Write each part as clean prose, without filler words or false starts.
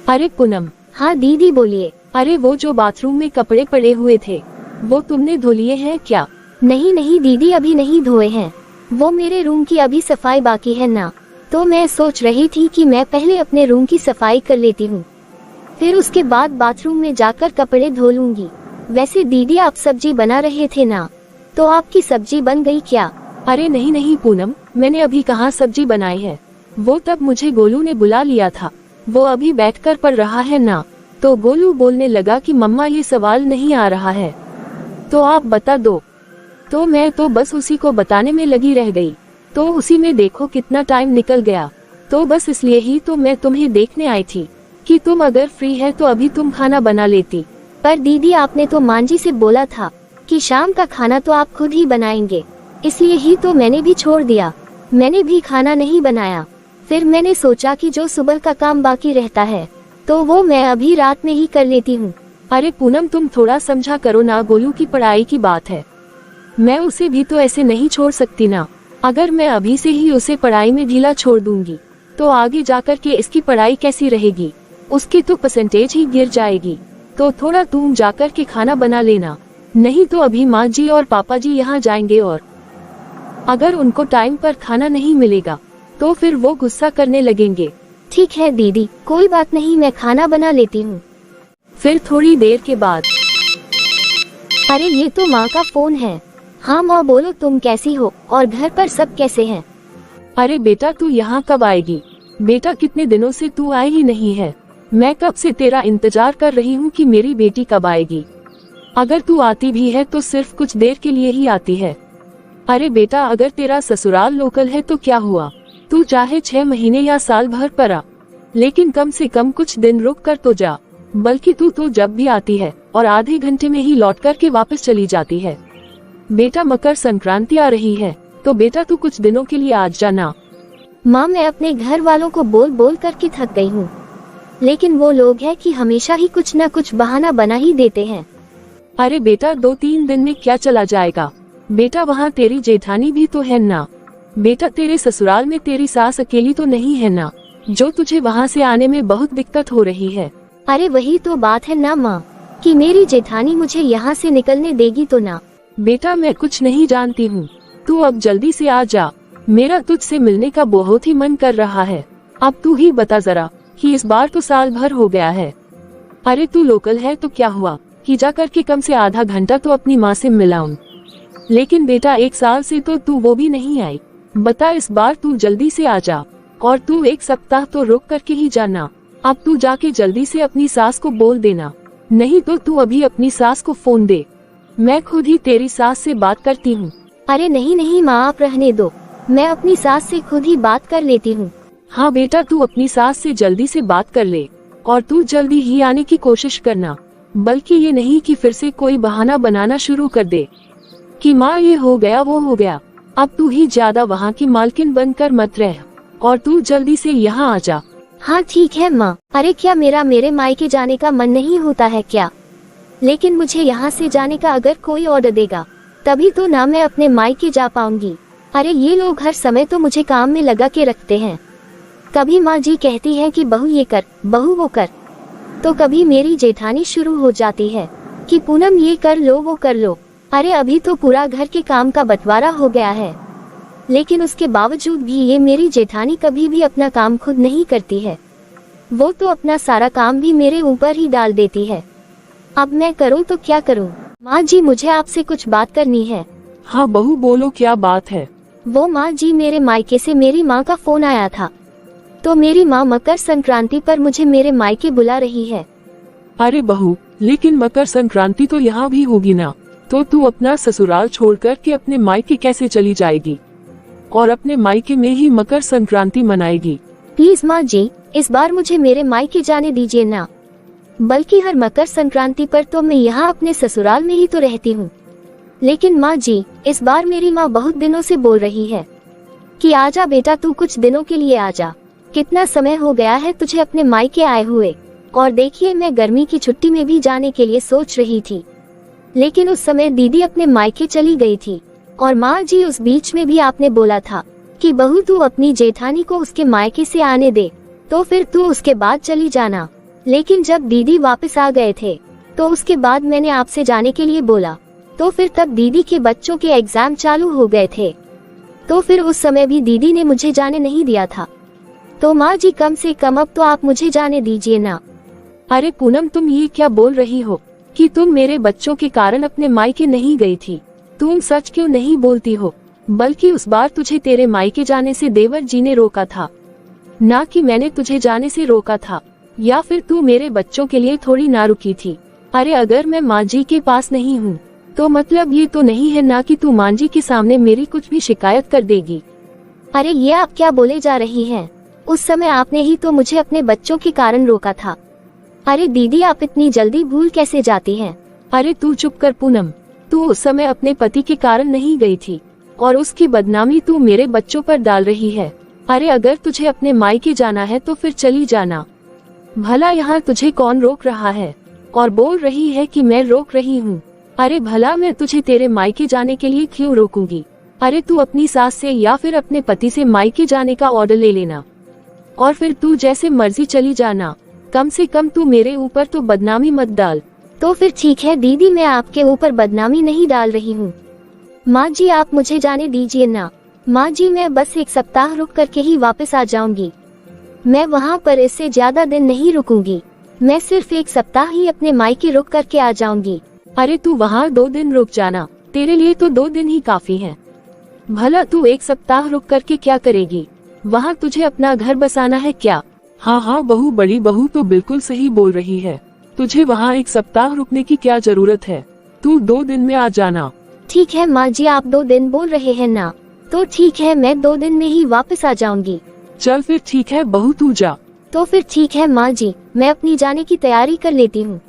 अरे पूनम। हाँ दीदी बोलिए। अरे वो जो बाथरूम में कपड़े पड़े हुए थे वो तुमने धो लिए हैं क्या? नहीं नहीं दीदी, अभी नहीं धोए हैं। वो मेरे रूम की अभी सफाई बाकी है ना, तो मैं सोच रही थी कि मैं पहले अपने रूम की सफाई कर लेती हूँ, फिर उसके बाद बाथरूम में जाकर कपड़े धो लूंगी। वैसे दीदी आप सब्जी बना रहे थे ना, तो आपकी सब्जी बन गई क्या? अरे नहीं नहीं पूनम, मैंने अभी कहाँ सब्जी बनाई है। वो तब मुझे गोलू ने बुला लिया था, वो अभी बैठकर पढ़ रहा है ना, तो गोलू बोलने लगा कि मम्मा ये सवाल नहीं आ रहा है तो आप बता दो। तो मैं तो बस उसी को बताने में लगी रह गई, तो उसी में देखो कितना टाइम निकल गया। तो बस इसलिए ही तो मैं तुम्हें देखने आई थी कि तुम अगर फ्री है तो अभी तुम खाना बना लेती। पर दीदी आपने तो मांझी से बोला था कि शाम का खाना तो आप खुद ही बनाएंगे, इसलिए ही तो मैंने भी छोड़ दिया। मैंने भी खाना नहीं बनाया, फिर मैंने सोचा कि जो सुबह का काम बाकी रहता है तो वो मैं अभी रात में ही कर लेती हूँ। अरे पूनम तुम थोड़ा समझा करो ना, गोलू की पढ़ाई की बात है, मैं उसे भी तो ऐसे नहीं छोड़ सकती ना। अगर मैं अभी से ही उसे पढ़ाई में ढीला छोड़ दूंगी तो आगे जाकर के इसकी पढ़ाई कैसी रहेगी, उसकी तो परसेंटेज ही गिर जाएगी। तो थोड़ा तुम जाकर के खाना बना लेना, नहीं तो अभी माँ जी और पापा जी यहाँ जाएंगे और अगर उनको टाइम पर खाना नहीं मिलेगा तो फिर वो गुस्सा करने लगेंगे। ठीक है दीदी, कोई बात नहीं, मैं खाना बना लेती हूँ। फिर थोड़ी देर के बाद अरे ये तो माँ का फोन है। हाँ माँ बोलो, तुम कैसी हो और घर पर सब कैसे हैं? अरे बेटा तू यहाँ कब आएगी? बेटा कितने दिनों से तू आई ही नहीं है, मैं कब से तेरा इंतजार कर रही हूँ कि मेरी बेटी कब आएगी। अगर तू आती भी है तो सिर्फ कुछ देर के लिए ही आती है। अरे बेटा अगर तेरा ससुराल लोकल है तो क्या हुआ, तू चाहे 6 महीने या साल भर पर आ, लेकिन कम से कम कुछ दिन रुक कर तो जा। बल्कि तू तो जब भी आती है और आधे घंटे में ही लौट कर के वापस चली जाती है। बेटा मकर संक्रांति आ रही है तो बेटा तू कुछ दिनों के लिए आ जाना। माँ मैं अपने घर वालों को बोल बोल करके थक गई हूँ, लेकिन वो लोग हैं कि हमेशा ही कुछ न कुछ बहाना बना ही देते हैं। अरे बेटा 2-3 दिन में क्या चला जाएगा, बेटा वहाँ तेरी जेठानी भी तो है ना। बेटा तेरे ससुराल में तेरी सास अकेली तो नहीं है ना, जो तुझे वहाँ से आने में बहुत दिक्कत हो रही है। अरे वही तो बात है ना माँ, कि मेरी जेठानी मुझे यहाँ से निकलने देगी तो ना। बेटा मैं कुछ नहीं जानती हूँ, तू अब जल्दी से आ जा, मेरा तुझसे मिलने का बहुत ही मन कर रहा है। अब तू ही बता जरा कि इस बार तो साल भर हो गया है। अरे तू लोकल है तो क्या हुआ कि जा करके कम से आधा घंटा तो अपनी माँ से मिलाऊं, लेकिन बेटा 1 साल से तो तू वो भी नहीं आई। बता इस बार तू जल्दी से आ जा, और तू 1 सप्ताह तो रुक करके ही जाना। अब तू जाके जल्दी से अपनी सास को बोल देना, नहीं तो तू अभी अपनी सास को फोन दे, मैं खुद ही तेरी सास से बात करती हूँ। अरे नहीं नहीं माँ आप रहने दो, मैं अपनी सास से खुद ही बात कर लेती हूँ। हाँ बेटा तू अपनी सास से जल्दी से बात कर ले, और तू जल्दी ही आने की कोशिश करना, बल्कि ये नहीं कि फिर से कोई बहाना बनाना शुरू कर दे कि माँ ये हो गया वो हो गया। अब तू ही ज्यादा वहाँ की मालकिन बनकर मत रह, और तू जल्दी से यहाँ आ जा। हाँ ठीक है माँ। अरे क्या मेरे मायके जाने का मन नहीं होता है क्या? लेकिन मुझे यहाँ से जाने का अगर कोई ऑर्डर देगा तभी तो ना मैं अपने मायके जा पाऊंगी। अरे ये लोग हर समय तो मुझे काम में लगा के रखते हैं। कभी माँ जी कहती है कि बहू ये कर बहू वो कर, तो कभी मेरी जेठानी शुरू हो जाती है कि पूनम ये कर लो वो कर लो। अरे अभी तो पूरा घर के काम का बंटवारा हो गया है, लेकिन उसके बावजूद भी ये मेरी जेठानी कभी भी अपना काम खुद नहीं करती है, वो तो अपना सारा काम भी मेरे ऊपर ही डाल देती है। अब मैं करूँ तो क्या करूँ? माँ जी मुझे आपसे कुछ बात करनी है। हाँ बहू बोलो क्या बात है? वो माँ जी मेरे मायके से मेरी माँ का फोन आया था, तो मेरी माँ मकर संक्रांति पर मुझे मेरे मायके बुला रही है। अरे बहू लेकिन मकर संक्रांति तो यहाँ भी होगी ना, तो तू अपना ससुराल छोड़कर के अपने मायके कैसे चली जाएगी और अपने मायके में ही मकर संक्रांति मनाएगी? प्लीज माँ जी इस बार मुझे मेरे मायके जाने दीजिए ना, बल्कि हर मकर संक्रांति पर तो मैं यहाँ अपने ससुराल में ही तो रहती हूँ। लेकिन माँ जी इस बार मेरी माँ बहुत दिनों से बोल रही है कि आजा बेटा तू कुछ दिनों के लिए आजा, कितना समय हो गया है तुझे अपने मायके आए हुए। और देखिए मैं गर्मी की छुट्टी में भी जाने के लिए सोच रही थी, लेकिन उस समय दीदी अपने मायके चली गई थी, और माँ जी उस बीच में भी आपने बोला था कि बहू तू अपनी जेठानी को उसके मायके से आने दे, तो फिर तू उसके बाद चली जाना। लेकिन जब दीदी वापस आ गए थे तो उसके बाद मैंने आपसे जाने के लिए बोला, तो फिर तब दीदी के बच्चों के एग्जाम चालू हो गए थे, तो फिर उस समय भी दीदी ने मुझे जाने नहीं दिया था। तो माँ जी कम से कम अब तो आप मुझे जाने दीजिए ना। अरे पूनम, तुम ये क्या बोल रही हो कि तुम मेरे बच्चों के कारण अपने मायके नहीं गई थी? तुम सच क्यों नहीं बोलती हो? बल्कि उस बार तुझे तेरे मायके जाने से देवर जी ने रोका था, ना कि मैंने तुझे जाने से रोका था। या फिर तू मेरे बच्चों के लिए थोड़ी ना रुकी थी? अरे अगर मैं माँ जी के पास नहीं हूँ तो मतलब ये तो नहीं है ना कि तू माँ जी के सामने मेरी कुछ भी शिकायत कर देगी। अरे ये आप क्या बोले जा रही हैं? उस समय आपने ही तो मुझे अपने बच्चों के कारण रोका था। अरे दीदी, आप इतनी जल्दी भूल कैसे जाती हैं? अरे तू चुप कर पूनम, तू उस समय अपने पति के कारण नहीं गई थी और उसकी बदनामी तू मेरे बच्चों पर डाल रही है। अरे अगर तुझे अपने मायके जाना है तो फिर चली जाना, भला यहाँ तुझे कौन रोक रहा है? और बोल रही है कि मैं रोक रही हूँ। अरे भला मैं तुझे तेरे मायके जाने के लिए क्यों रोकूंगी? अरे तू अपनी सास से या फिर अपने पति से मायके जाने का ऑर्डर ले लेना और फिर तू जैसे मर्जी चली जाना। कम से कम तू मेरे ऊपर तो बदनामी मत डाल। तो फिर ठीक है दीदी, मैं आपके ऊपर बदनामी नहीं डाल रही हूँ। माँ जी आप मुझे जाने दीजिए ना। माँ जी मैं बस 1 सप्ताह रुक करके ही वापस आ जाऊंगी। मैं वहाँ पर इससे ज्यादा दिन नहीं रुकूंगी। मैं सिर्फ 1 सप्ताह ही अपने मायके रुक करके आ जाऊंगी। अरे तू वहाँ 2 दिन रुक जाना, तेरे लिए तो 2 दिन ही काफी हैं। भला तू 1 सप्ताह रुक करके क्या करेगी? वहाँ तुझे अपना घर बसाना है क्या? हाँ हाँ बहू, बड़ी बहू तो बिल्कुल सही बोल रही है। तुझे वहाँ 1 सप्ताह रुकने की क्या जरूरत है? तू 2 दिन में आ जाना। ठीक है माँ जी, आप 2 दिन बोल रहे हैं ना, तो ठीक है मैं 2 दिन में ही वापस आ जाऊंगी। चल फिर ठीक है बहू, तू जा। तो फिर ठीक है माँ जी, मैं अपनी जाने की तैयारी कर लेती हूँ।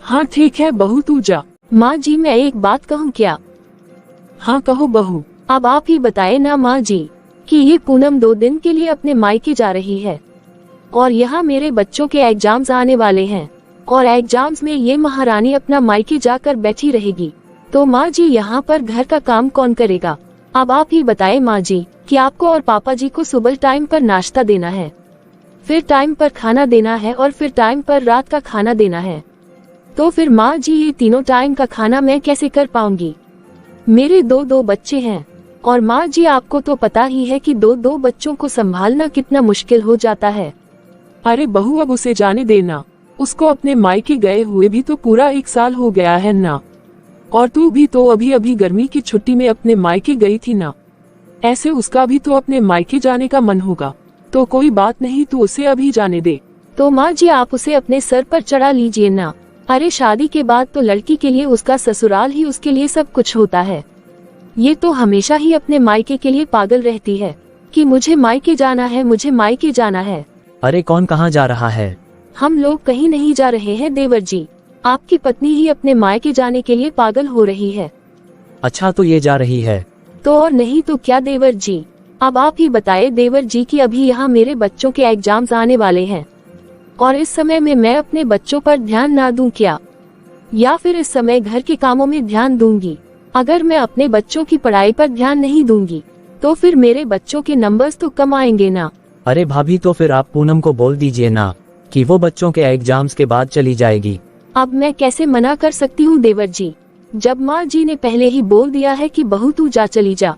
हाँ ठीक है बहू, तू जा। माँ जी मैं एक बात कहूँ क्या? हाँ कहो बहू। अब आप ही बताए ना माँ जी कि ये पूनम 2 दिन के लिए अपने मायके जा रही है और यहाँ मेरे बच्चों के एग्जाम्स आने वाले हैं और एग्जाम्स में ये महारानी अपना मायके जाकर बैठी रहेगी, तो माँ जी यहाँ पर घर का काम कौन करेगा? अब आप ही बताए माँ जी कि आपको और पापा जी को सुबह टाइम पर नाश्ता देना है, फिर टाइम पर खाना देना है और फिर टाइम पर रात का खाना देना है। तो फिर माँ जी ये तीनों टाइम का खाना मैं कैसे कर पाऊंगी? मेरे 2 बच्चे हैं और माँ जी आपको तो पता ही है कि 2 बच्चों को संभालना कितना मुश्किल हो जाता है। अरे बहू अब उसे जाने देना, उसको अपने मायके गए हुए भी तो पूरा 1 साल हो गया है ना, और तू भी तो अभी अभी गर्मी की छुट्टी में अपने मायके गई थी ना। ऐसे उसका भी तो अपने मायके जाने का मन होगा, तो कोई बात नहीं, तू उसे अभी जाने दे। तो माँ जी आप उसे अपने सर पर चढ़ा लीजिए ना। अरे शादी के बाद तो लड़की के लिए उसका ससुराल ही उसके लिए सब कुछ होता है। ये तो हमेशा ही अपने मायके के लिए पागल रहती है कि मुझे मायके जाना है, मुझे मायके जाना है। अरे कौन कहाँ जा रहा है? हम लोग कहीं नहीं जा रहे हैं देवर जी, आपकी पत्नी ही अपने मायके जाने के लिए पागल हो रही है। अच्छा तो ये जा रही है? तो और नहीं तो क्या देवर जी। अब आप ही बताए देवर जी कि अभी यहाँ मेरे बच्चों के एग्जाम्स आने वाले हैं और इस समय में मैं अपने बच्चों पर ध्यान ना दूं क्या? या फिर इस समय घर के कामों में ध्यान दूंगी? अगर मैं अपने बच्चों की पढ़ाई पर ध्यान नहीं दूंगी तो फिर मेरे बच्चों के नंबर्स तो कम आएंगे ना। अरे भाभी तो फिर आप पूनम को बोल दीजिए ना कि वो बच्चों के एग्जाम्स के बाद चली जाएगी। अब मैं कैसे मना कर सकती हूँ देवर जी, जब माँ जी ने पहले ही बोल दिया है कि बहू तू जा, चली जा,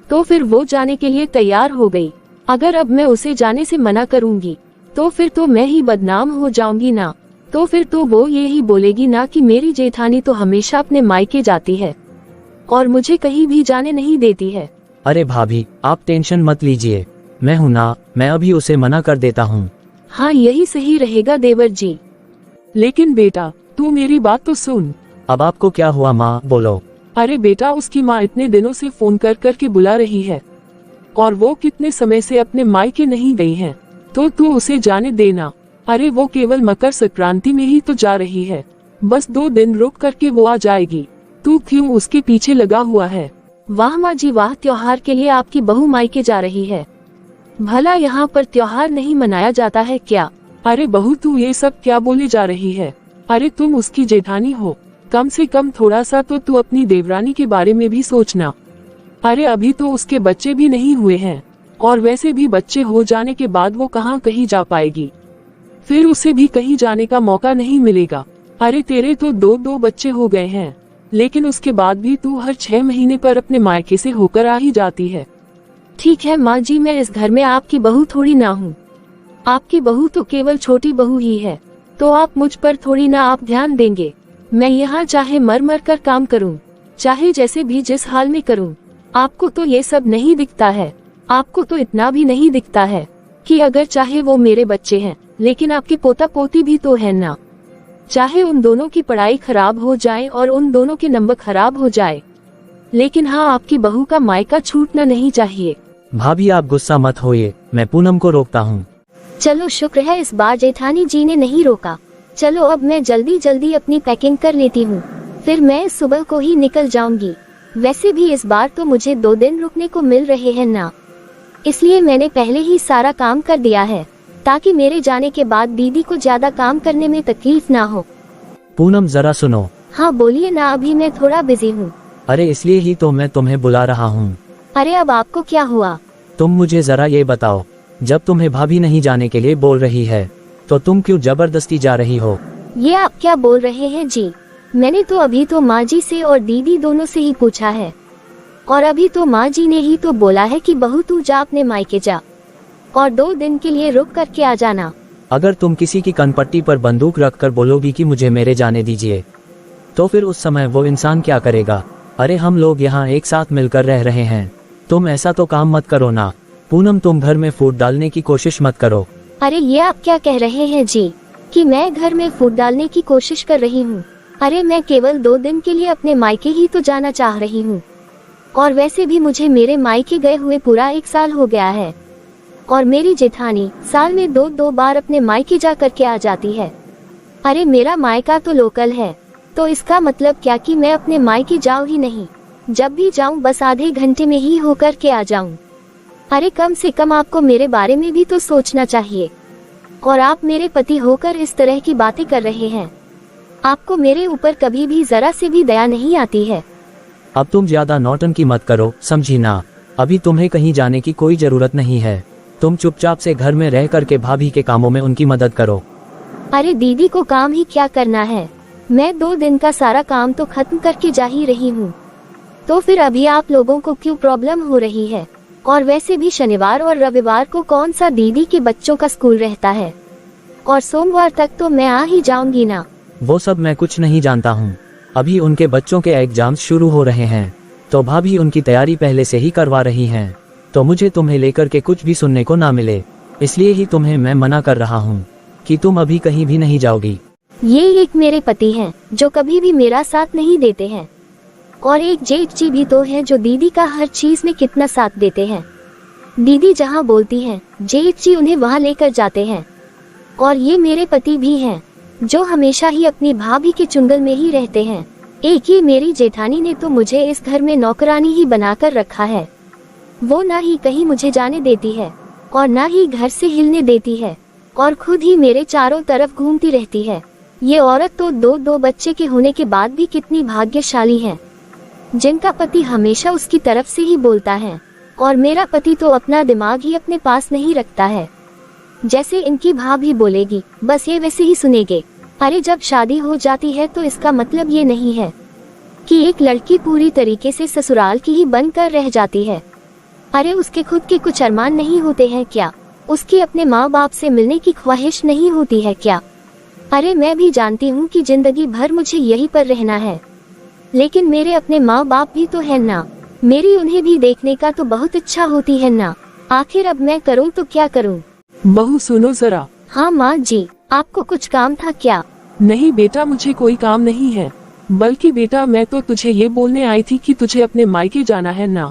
तो फिर वो जाने के लिए तैयार हो गई। अगर अब मैं उसे जाने से मना करूँगी तो फिर तो मैं ही बदनाम हो जाऊंगी ना। तो फिर तो वो ये ही बोलेगी ना कि मेरी जेठानी तो हमेशा अपने मायके जाती है और मुझे कहीं भी जाने नहीं देती है। अरे भाभी आप टेंशन मत लीजिए, मैं हूँ ना, मैं अभी उसे मना कर देता हूँ। हाँ यही सही रहेगा देवर जी। लेकिन बेटा तू मेरी बात तो सुन। अब आपको क्या हुआ माँ, बोलो। अरे बेटा उसकी माँ इतने दिनों से फोन कर कर के बुला रही है और वो कितने समय से अपने मायके नहीं गई है, तो तू उसे जाने देना। अरे वो केवल मकर संक्रांति में ही तो जा रही है, बस 2 दिन रुक करके वो आ जाएगी। तू क्यों उसके पीछे लगा हुआ है? वाह माँ जी वाह, त्योहार के लिए आपकी बहू मायके जा रही है। भला यहाँ पर त्योहार नहीं मनाया जाता है क्या? अरे बहू तू ये सब क्या बोले जा रही है? अरे तुम उसकी जेठानी हो, कम से कम थोड़ा सा तो तू अपनी देवरानी के बारे में भी सोचना। अरे अभी तो उसके बच्चे भी नहीं हुए हैं और वैसे भी बच्चे हो जाने के बाद वो कहाँ कहीं जा पाएगी। फिर उसे भी कहीं जाने का मौका नहीं मिलेगा। अरे तेरे तो दो बच्चे हो गए हैं, लेकिन उसके बाद भी तू हर 6 महीने पर अपने मायके से होकर आ ही जाती है। ठीक है माँ जी, मैं इस घर में आपकी बहू थोड़ी ना हूँ। आपकी बहू तो केवल छोटी बहू ही है, तो आप मुझ पर थोड़ी ना आप ध्यान देंगे। मैं यहाँ चाहे मर मर कर काम करूँ, चाहे जैसे भी जिस हाल में करूँ, आपको तो ये सब नहीं दिखता है। आपको तो इतना भी नहीं दिखता है कि अगर चाहे वो मेरे बच्चे हैं, लेकिन आपकी पोता पोती भी तो है ना। चाहे उन दोनों की पढ़ाई खराब हो जाए और उन दोनों के नंबर खराब हो जाए, लेकिन हाँ, आपकी बहू का मायका छूटना नहीं चाहिए। भाभी आप गुस्सा मत होइए, मैं पूनम को रोकता हूँ। चलो शुक्र है इस बार जेठानी जी ने नहीं रोका। चलो अब मैं जल्दी जल्दी अपनी पैकिंग कर लेती हूँ, फिर मैं सुबह को ही निकल जाऊंगी। वैसे भी इस बार तो मुझे 2 दिन रुकने को मिल रहे हैं ना, इसलिए मैंने पहले ही सारा काम कर दिया है, ताकि मेरे जाने के बाद दीदी को ज्यादा काम करने में तकलीफ ना हो। पूनम जरा सुनो। हाँ बोलिए ना, अभी मैं थोड़ा बिजी हूँ। अरे इसलिए ही तो मैं तुम्हें बुला रहा हूँ। अरे अब आपको क्या हुआ? तुम मुझे जरा ये बताओ, जब तुम्हें भाभी नहीं जाने के लिए बोल रही है, तो तुम क्यों जबरदस्ती जा रही हो? ये आप क्या बोल रहे हैं जी? मैंने तो अभी तो माँ जी से और दीदी दोनों से ही पूछा है, और अभी तो माँ जी ने ही तो बोला है कि बहू तू जा अपने मायके जा और 2 दिन के लिए रुक करके आ जाना। अगर तुम किसी की कनपट्टी पर बंदूक रखकर बोलोगी कि मुझे मेरे जाने दीजिए, तो फिर उस समय वो इंसान क्या करेगा? अरे हम लोग यहाँ एक साथ मिलकर रह रहे हैं, तुम ऐसा तो काम मत करो ना। पूनम तुम घर में फूट डालने की कोशिश मत करो। अरे ये आप क्या कह रहे हैं जी, कि मैं घर में फूट डालने की कोशिश कर रही हूँ? अरे मैं केवल 2 दिन के लिए अपने मायके ही तो जाना चाह रही हूँ, और वैसे भी मुझे मेरे मायके गए हुए पूरा 1 साल हो गया है, और मेरी जेठानी साल में 2 बार अपने मायके जा करके आ जाती है। अरे मेरा मायका तो लोकल है, तो इसका मतलब क्या कि मैं अपने मायके जाऊँ ही नहीं? जब भी जाऊँ बस आधे घंटे में ही होकर के आ जाऊँ। अरे कम से कम आपको मेरे बारे में भी तो सोचना चाहिए, और आप मेरे पति होकर इस तरह की बातें कर रहे हैं। आपको मेरे ऊपर कभी भी जरा से भी दया नहीं आती है। अब तुम ज्यादा नौटंकी मत करो, समझी ना? अभी तुम्हें कहीं जाने की कोई जरूरत नहीं है, तुम चुपचाप से घर में रह करके भाभी के कामों में उनकी मदद करो। अरे दीदी को काम ही क्या करना है, मैं 2 दिन का सारा काम तो खत्म करके जा ही रही हूँ, तो फिर अभी आप लोगों को क्यों प्रॉब्लम हो रही है? और वैसे भी शनिवार और रविवार को कौन सा दीदी के बच्चों का स्कूल रहता है, और सोमवार तक तो मैं आ ही जाऊंगी ना। वो सब मैं कुछ नहीं जानता हूँ, अभी उनके बच्चों के एग्जाम्स शुरू हो रहे हैं, तो भाभी उनकी तैयारी पहले से ही करवा रही हैं, तो मुझे तुम्हें लेकर के कुछ भी सुनने को ना मिले, इसलिए ही तुम्हें मैं मना कर रहा हूँ कि तुम अभी कहीं भी नहीं जाओगी। ये एक मेरे पति हैं जो कभी भी मेरा साथ नहीं देते हैं, और एक जेठ जी भी तो है जो दीदी का हर चीज में कितना साथ देते हैं। दीदी जहाँ बोलती हैं, जेठ जी उन्हें वहाँ लेकर जाते हैं। और ये मेरे पति भी हैं जो हमेशा ही अपनी भाभी के चुंगल में ही रहते हैं। एक ये मेरी जेठानी ने तो मुझे इस घर में नौकरानी ही बनाकर रखा है। वो ना ही कहीं मुझे जाने देती है और ना ही घर से हिलने देती है, और खुद ही मेरे चारों तरफ घूमती रहती है। ये औरत तो 2 बच्चे के होने के बाद भी कितनी भाग्यशाली है, जिनका पति हमेशा उसकी तरफ से ही बोलता है, और मेरा पति तो अपना दिमाग ही अपने पास नहीं रखता है। जैसे इनकी भाभी बोलेगी बस ये वैसे ही सुनेगे। अरे जब शादी हो जाती है तो इसका मतलब ये नहीं है कि एक लड़की पूरी तरीके से ससुराल की ही बनकर रह जाती है। अरे उसके खुद के कुछ अरमान नहीं होते हैं क्या? उसकी अपने माँ बाप से मिलने की ख्वाहिश नहीं होती है क्या? अरे मैं भी जानती हूँ कि जिंदगी भर मुझे यहीं पर रहना है, लेकिन मेरे अपने माँ बाप भी तो है ना, मेरी उन्हें भी देखने का तो बहुत इच्छा होती है ना। आखिर अब मैं करूँ तो क्या करूँ? बहू सुनो जरा। हाँ माँ जी, आपको कुछ काम था क्या? नहीं बेटा, मुझे कोई काम नहीं है, बल्कि बेटा मैं तो तुझे ये बोलने आई थी कि तुझे अपने मायके जाना है ना,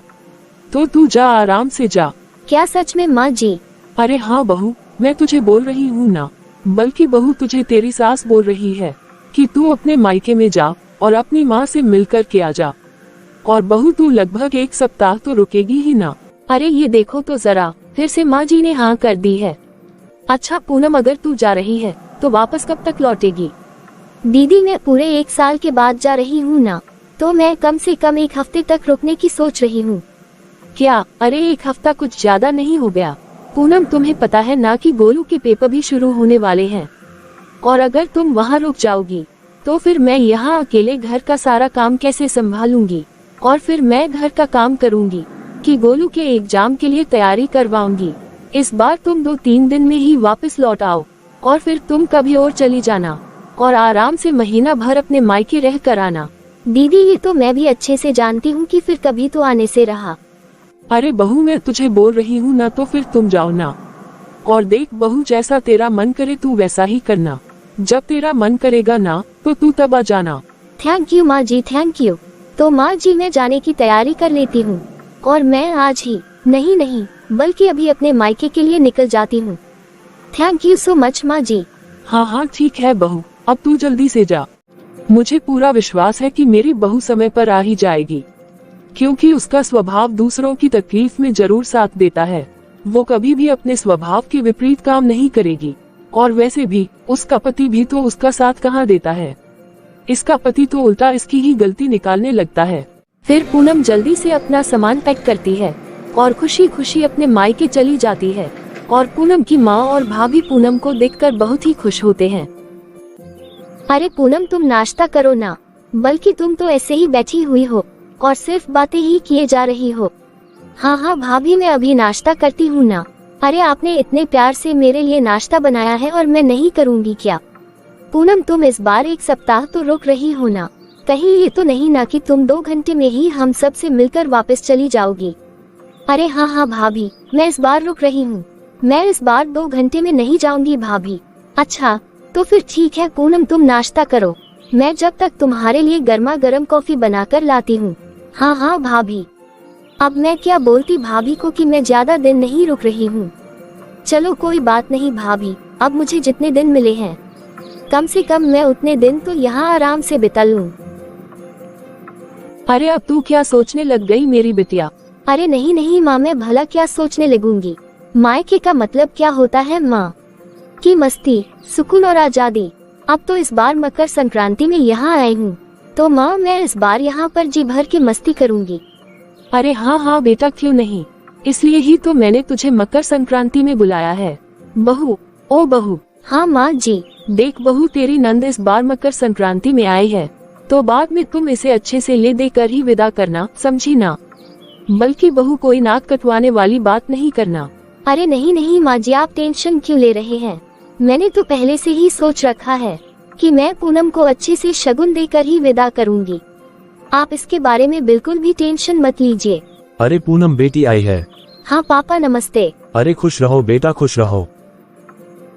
तो तू जा, आराम से जा। क्या सच में माँ जी? अरे हाँ बहू, मैं तुझे बोल रही हूँ ना, बल्कि बहू तुझे तेरी सास बोल रही है कि तू अपने मायके में जा और अपनी माँ से मिल कर के आ जा। और बहू तू लगभग 1 सप्ताह तो रुकेगी ही ना। अरे ये देखो तो जरा, फिर से माँ जी ने हाँ कर दी है। अच्छा पूनम, अगर तू जा रही है तो वापस कब तक लौटेगी? दीदी मैं पूरे 1 साल के बाद जा रही हूँ ना, तो मैं कम से कम 1 हफ्ते तक रुकने की सोच रही हूँ। क्या? अरे 1 हफ्ता कुछ ज्यादा नहीं हो गया? पूनम, तुम्हें पता है ना कि गोलू के पेपर भी शुरू होने वाले हैं, और अगर तुम वहाँ रुक जाओगी तो फिर मैं यहाँ अकेले घर का सारा काम कैसे संभालूंगी, और फिर मैं घर का काम करूंगी कि गोलू के एग्जाम के लिए तैयारी करवाऊंगी। इस बार तुम 2-3 दिन में ही वापस लौट आओ, और फिर तुम कभी और चली जाना और आराम से महीना भर अपने मायके रह कर आना। दीदी, ये तो मैं भी अच्छे से जानती हूँ कि फिर कभी तो आने से रहा। अरे बहू, मैं तुझे बोल रही हूँ ना, तो फिर तुम जाओ ना। और देख बहू, जैसा तेरा मन करे तू वैसा ही करना। जब तेरा मन करेगा ना तो तू तब आ जाना। थैंक यू माँ जी, थैंक यू। तो माँ जी, मैं जाने की तैयारी कर लेती हूँ, और मैं आज ही नहीं बल्कि अभी अपने मायके के लिए निकल जाती हूँ। थैंक यू सो मच माँ जी। हाँ हाँ ठीक है बहू, अब तू जल्दी से जा। मुझे पूरा विश्वास है कि मेरी बहू समय पर आ ही जाएगी, क्योंकि उसका स्वभाव दूसरों की तकलीफ में जरूर साथ देता है। वो कभी भी अपने स्वभाव के विपरीत काम नहीं करेगी। और वैसे भी उसका पति भी तो उसका साथ कहाँ देता है। इसका पति तो उल्टा इसकी ही गलती निकालने लगता है। फिर पूनम जल्दी से अपना सामान पैक करती है और खुशी खुशी अपने मायके चली जाती है। और पूनम की माँ और भाभी पूनम को देखकर बहुत ही खुश होते हैं। अरे पूनम, तुम नाश्ता करो ना, बल्कि तुम तो ऐसे ही बैठी हुई हो और सिर्फ बातें ही किए जा रही हो। हाँ भाभी, मैं अभी नाश्ता करती हूँ ना। अरे आपने इतने प्यार से मेरे लिए नाश्ता बनाया है और मैं नहीं करूँगी क्या? पूनम, तुम इस बार 1 सप्ताह तो रुक रही हो ना? कहीं ये तो नहीं ना कि तुम 2 घंटे में ही हम सब से मिलकर वापस चली जाओगी? अरे हाँ भाभी, मैं इस बार रुक रही हूँ। मैं इस बार 2 घंटे में नहीं जाऊंगी भाभी। अच्छा तो फिर ठीक है पूनम, तुम नाश्ता करो, मैं जब तक तुम्हारे लिए गर्मा गर्म कॉफी बनाकर लाती हूँ। हाँ भाभी। अब मैं क्या बोलती भाभी को कि मैं ज्यादा दिन नहीं रुक रही हूँ। चलो कोई बात नहीं भाभी, अब मुझे जितने दिन मिले हैं कम से कम मैं उतने दिन तो यहाँ आराम से बिता लूँ। अरे अब तू क्या सोचने लग गई मेरी बिटिया? अरे नहीं माँ, मैं भला क्या सोचने लगूंगी। मायके का मतलब क्या होता है माँ? की मस्ती, सुकून और आजादी। अब तो इस बार मकर संक्रांति में यहाँ आई हूँ, तो माँ मैं इस बार यहाँ पर जी भर के मस्ती करूँगी। अरे हाँ बेटा, क्यों नहीं, इसलिए ही तो मैंने तुझे मकर संक्रांति में बुलाया है। बहू, ओ बहू। हाँ माँ जी। देख बहू, तेरी नंद इस बार मकर संक्रांति में आई है, तो बाद में तुम इसे अच्छे से ले देकर ही विदा करना, समझी ना? बल्कि बहू, कोई नाक कटवाने वाली बात नहीं करना। अरे नहीं माँ जी, आप टेंशन क्यों ले रहे हैं? मैंने तो पहले से ही सोच रखा है कि मैं पूनम को अच्छे से शगुन देकर ही विदा करूंगी। आप इसके बारे में बिल्कुल भी टेंशन मत लीजिए। अरे पूनम, बेटी आई है। हाँ पापा, नमस्ते। अरे खुश रहो बेटा, खुश रहो।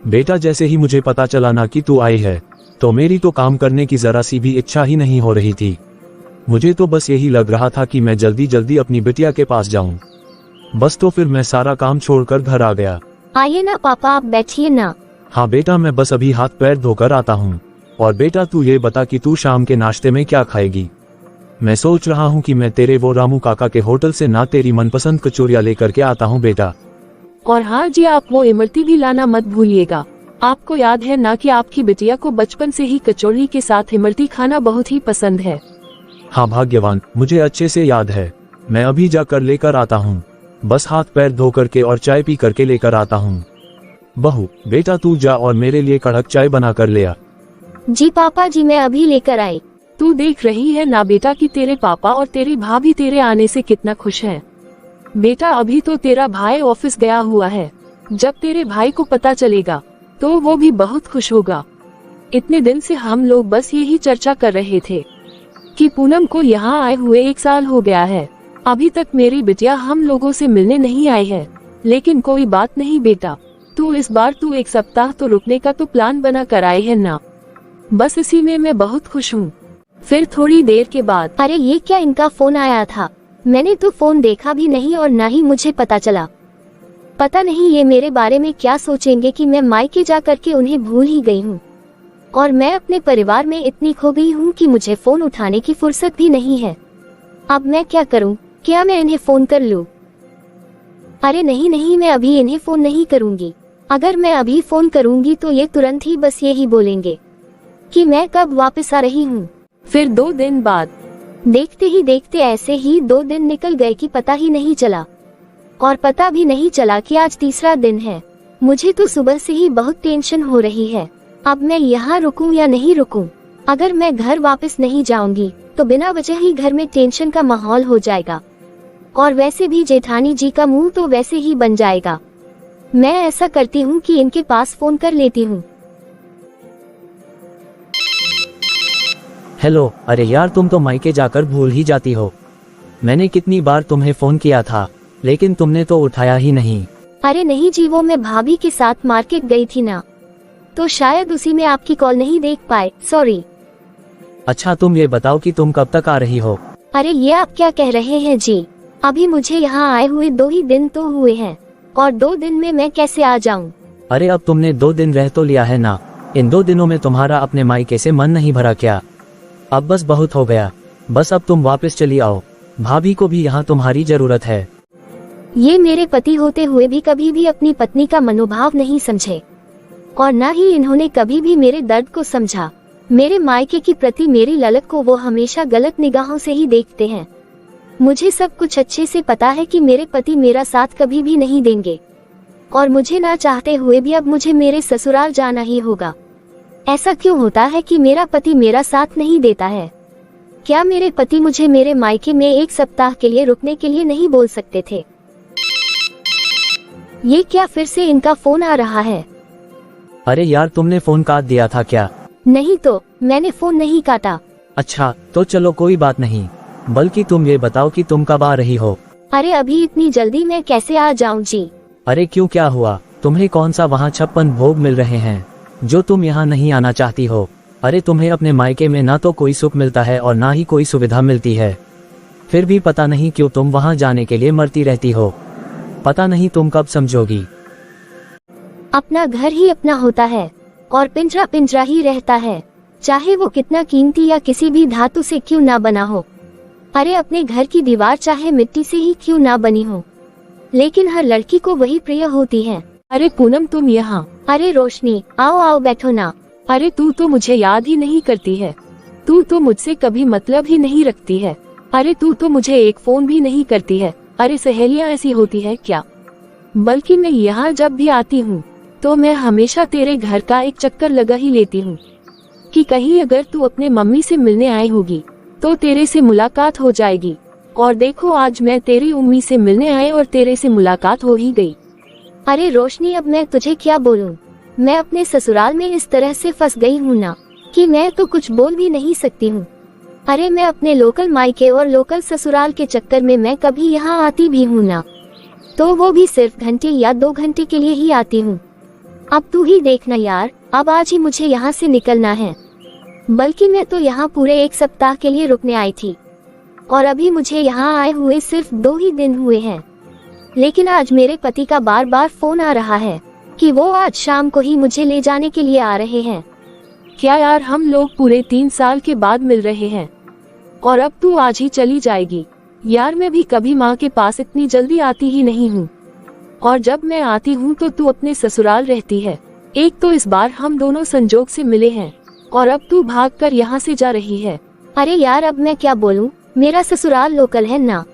बेटा, जैसे ही मुझे पता चला ना कि तू आई है, तो मेरी तो काम करने की जरा सी भी इच्छा ही नहीं हो रही थी। मुझे तो बस यही लग रहा था कि मैं जल्दी जल्दी अपनी बिटिया के पास जाऊं। बस तो फिर मैं सारा काम छोड़कर घर आ गया। आइए ना पापा, आप बैठिए ना। हाँ बेटा, मैं बस अभी हाथ पैर धोकर आता हूँ। और बेटा, तू ये बता कि तू शाम के नाश्ते में क्या खाएगी? मैं सोच रहा हूँ कि मैं तेरे वो रामू काका के होटल से ना तेरी मनपसंद कचौरियाँ लेकर के आता हूँ बेटा। और हाँ जी, आप वो इमरती भी लाना मत भूलिएगा। आपको याद है ना कि आपकी बिटिया को बचपन से ही कचौड़ी के साथ इमरती खाना बहुत ही पसंद है। हाँ भाग्यवान, मुझे अच्छे से याद है। मैं अभी जाकर लेकर आता हूँ। बस हाथ पैर धो करके और चाय पी करके लेकर आता हूँ। बहू, बेटा तू जा और मेरे लिए कड़क चाय बना कर ले आ। जी पापा जी, मैं अभी लेकर आई। तू देख रही है ना बेटा कि तेरे पापा और तेरी भाभी तेरे आने से कितना खुश हैं। बेटा, अभी तो तेरा भाई ऑफिस गया हुआ है। जब तेरे भाई को पता चलेगा तो वो भी बहुत खुश होगा। इतने दिन से हम लोग बस यही चर्चा कर रहे थे कि पूनम को यहाँ आए हुए 1 साल हो गया है। अभी तक मेरी बिटिया हम लोगों से मिलने नहीं आई है। लेकिन कोई बात नहीं बेटा, तू इस बार 1 सप्ताह तो रुकने का तो प्लान बना कर आई है ना। बस इसी में मैं बहुत खुश हूँ। फिर थोड़ी देर के बाद, अरे ये क्या, इनका फोन आया था? मैंने तो फोन देखा भी नहीं और ना ही मुझे पता चला। पता नहीं ये मेरे बारे में क्या सोचेंगे कि मैं मायके जा करके उन्हें भूल ही गई हूँ। और मैं अपने परिवार में इतनी खो गई हूँ कि मुझे फोन उठाने की फुर्सत भी नहीं है। अब मैं क्या करूँ? क्या मैं इन्हें फोन कर लूँ? अरे नहीं, मैं अभी इन्हें फोन नहीं करूँगी। अगर मैं अभी फोन करूँगी तो ये तुरंत ही बस यही बोलेंगे कि मैं कब वापस आ रही हूँ। फिर 2 दिन बाद, देखते ही देखते ऐसे ही 2 दिन निकल गए कि पता ही नहीं चला। और पता भी नहीं चला कि आज तीसरा दिन है। मुझे तो सुबह से ही बहुत टेंशन हो रही है। अब मैं यहाँ रुकूं या नहीं रुकूं? अगर मैं घर वापस नहीं जाऊंगी तो बिना वजह ही घर में टेंशन का माहौल हो जाएगा, और वैसे भी जेठानी जी का मुंह तो वैसे ही बन जाएगा। मैं ऐसा करती हूँ कि इनके पास फोन कर लेती हूँ। हेलो, अरे यार तुम तो मायके जाकर भूल ही जाती हो। मैंने कितनी बार तुम्हें फोन किया था, लेकिन तुमने तो उठाया ही नहीं। अरे नहीं जी, वो मैं भाभी के साथ मार्केट गई थी ना, तो शायद उसी में आपकी कॉल नहीं देख पाए, सॉरी। अच्छा तुम ये बताओ कि तुम कब तक आ रही हो? अरे ये आप क्या कह रहे हैं जी, अभी मुझे यहाँ आए हुए 2 ही दिन तो हुए हैं, और 2 दिन में मैं कैसे आ जाऊँ? अरे अब तुमने 2 दिन रह तो लिया है ना, इन 2 दिनों में तुम्हारा अपने मायके से मन नहीं भरा क्या? अब बस बहुत हो गया, बस अब तुम वापस चली आओ, भाभी को भी यहाँ तुम्हारी जरूरत है। ये मेरे पति होते हुए भी कभी भी अपनी पत्नी का मनोभाव नहीं समझे, और न ही इन्होंने कभी भी मेरे दर्द को समझा। मेरे मायके की प्रति मेरी ललक को वो हमेशा गलत निगाहों से ही देखते हैं। मुझे सब कुछ अच्छे से पता है कि मेरे पति मेरा साथ कभी भी नहीं देंगे, और मुझे ना चाहते हुए भी अब मुझे मेरे ससुराल जाना ही होगा। ऐसा क्यों होता है कि मेरा पति मेरा साथ नहीं देता है? क्या मेरे पति मुझे मेरे मायके में 1 सप्ताह के लिए रुकने के लिए नहीं बोल सकते थे? ये क्या फिर से इनका फोन आ रहा है? अरे यार तुमने फोन काट दिया था क्या? नहीं तो, मैंने फोन नहीं काटा। अच्छा तो चलो कोई बात नहीं, बल्कि तुम ये बताओ कि तुम कब आ रही हो? अरे अभी इतनी जल्दी मैं कैसे आ जाऊं जी? अरे क्यों, क्या हुआ? तुम्हें कौन सा वहाँ 56 भोग मिल रहे हैं जो तुम यहाँ नहीं आना चाहती हो? अरे तुम्हें अपने मायके में ना तो कोई सुख मिलता है और ना ही कोई सुविधा मिलती है, फिर भी पता नहीं क्यों तुम वहाँ जाने के लिए मरती रहती हो। पता नहीं तुम कब समझोगी। अपना घर ही अपना होता है, और पिंजरा पिंजरा ही रहता है, चाहे वो कितना कीमती या किसी भी धातु से क्यों ना बना हो। अरे अपने घर की दीवार चाहे मिट्टी से ही क्यों ना बनी हो, लेकिन हर लड़की को वही प्रिय होती है। अरे पूनम तुम यहाँ। अरे रोशनी, आओ आओ बैठो ना। अरे तू तो मुझे याद ही नहीं करती है, तू तो मुझसे कभी मतलब ही नहीं रखती है। अरे तू तो मुझे एक फोन भी नहीं करती है। अरे सहेलियां ऐसी होती है क्या? बल्कि मैं यहाँ जब भी आती हूँ तो मैं हमेशा तेरे घर का एक चक्कर लगा ही लेती हूँ, कि कहीं अगर तू अपने मम्मी से मिलने आई होगी तो तेरे से मुलाकात हो जाएगी। और देखो आज मैं तेरी उम्मी से मिलने आए और तेरे से मुलाकात हो ही गई। अरे रोशनी, अब मैं तुझे क्या बोलूं? मैं अपने ससुराल में इस तरह से फंस गई हूँ ना, कि मैं तो कुछ बोल भी नहीं सकती हूँ। अरे मैं अपने लोकल मायके और लोकल ससुराल के चक्कर में मैं कभी यहाँ आती भी हूँ ना, तो वो भी सिर्फ घंटे या 2 घंटे के लिए ही आती हूँ। अब तू ही देखना यार, अब आज ही मुझे यहाँ से निकलना है। बल्कि मैं तो यहाँ पूरे 1 सप्ताह के लिए रुकने आई थी, और अभी मुझे यहाँ आए हुए सिर्फ 2 ही दिन हुए हैं। लेकिन आज मेरे पति का बार बार फोन आ रहा है कि वो आज शाम को ही मुझे ले जाने के लिए आ रहे हैं। क्या यार, हम लोग पूरे 3 साल के बाद मिल रहे हैं और अब तू आज ही चली जाएगी? यार मैं भी कभी माँ के पास इतनी जल्दी आती ही नहीं हूँ, और जब मैं आती हूँ तो तू अपने ससुराल रहती है। एक तो इस बार हम दोनों संजोग से मिले हैं, और अब तू भागकर यहाँ से जा रही है। अरे यार अब मैं क्या बोलूँ, मेरा ससुराल लोकल है ना,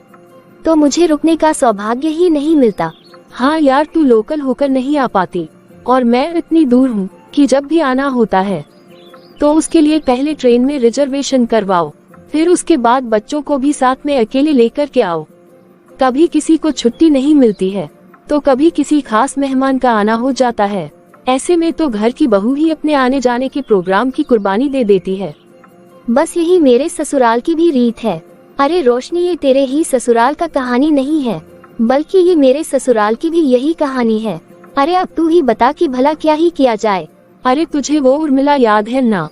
तो मुझे रुकने का सौभाग्य ही नहीं मिलता। हाँ यार, तू लोकल होकर नहीं आ पाती, और मैं इतनी दूर हूँ कि जब भी आना होता है तो उसके लिए पहले ट्रेन में रिजर्वेशन करवाओ, फिर उसके बाद बच्चों को भी साथ में अकेले लेकर के आओ। कभी किसी को छुट्टी नहीं मिलती है तो कभी किसी खास मेहमान का आना हो जाता है। ऐसे में तो घर की बहू ही अपने आने जाने के प्रोग्राम की कुर्बानी दे देती है। बस यही मेरे ससुराल की भी रीत है। अरे रोशनी, ये तेरे ही ससुराल का कहानी नहीं है, बल्कि ये मेरे ससुराल की भी यही कहानी है। अरे अब तू ही बता कि भला क्या ही किया जाए। अरे तुझे वो उर्मिला याद है ना?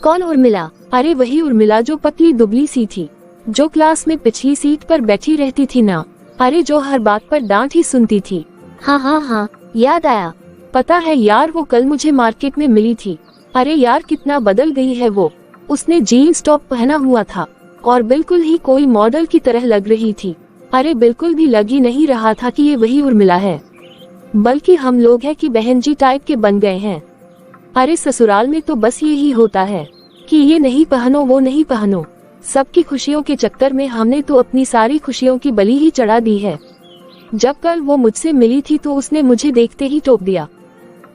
कौन उर्मिला? अरे वही उर्मिला जो पतली दुबली सी थी, जो क्लास में पिछली सीट पर बैठी रहती थी ना। अरे जो हर बात पर डांट ही सुनती थी। हाँ हाँ हाँ, याद आया। पता है यार, वो कल मुझे मार्केट में मिली थी। अरे यार कितना बदल गई है वो। उसने जीन्स टॉप पहना हुआ था और बिल्कुल ही कोई मॉडल की तरह लग रही थी। अरे बिल्कुल भी लग ही नहीं रहा था कि ये वही उर्मिला है, बल्कि हम लोग हैं कि बहन जी टाइप के बन गए हैं। अरे ससुराल में तो बस यही होता है कि ये नहीं पहनो वो नहीं पहनो। सबकी खुशियों के चक्कर में हमने तो अपनी सारी खुशियों की बलि ही चढ़ा दी है। जब कल वो मुझसे मिली थी तो उसने मुझे देखते ही टोक दिया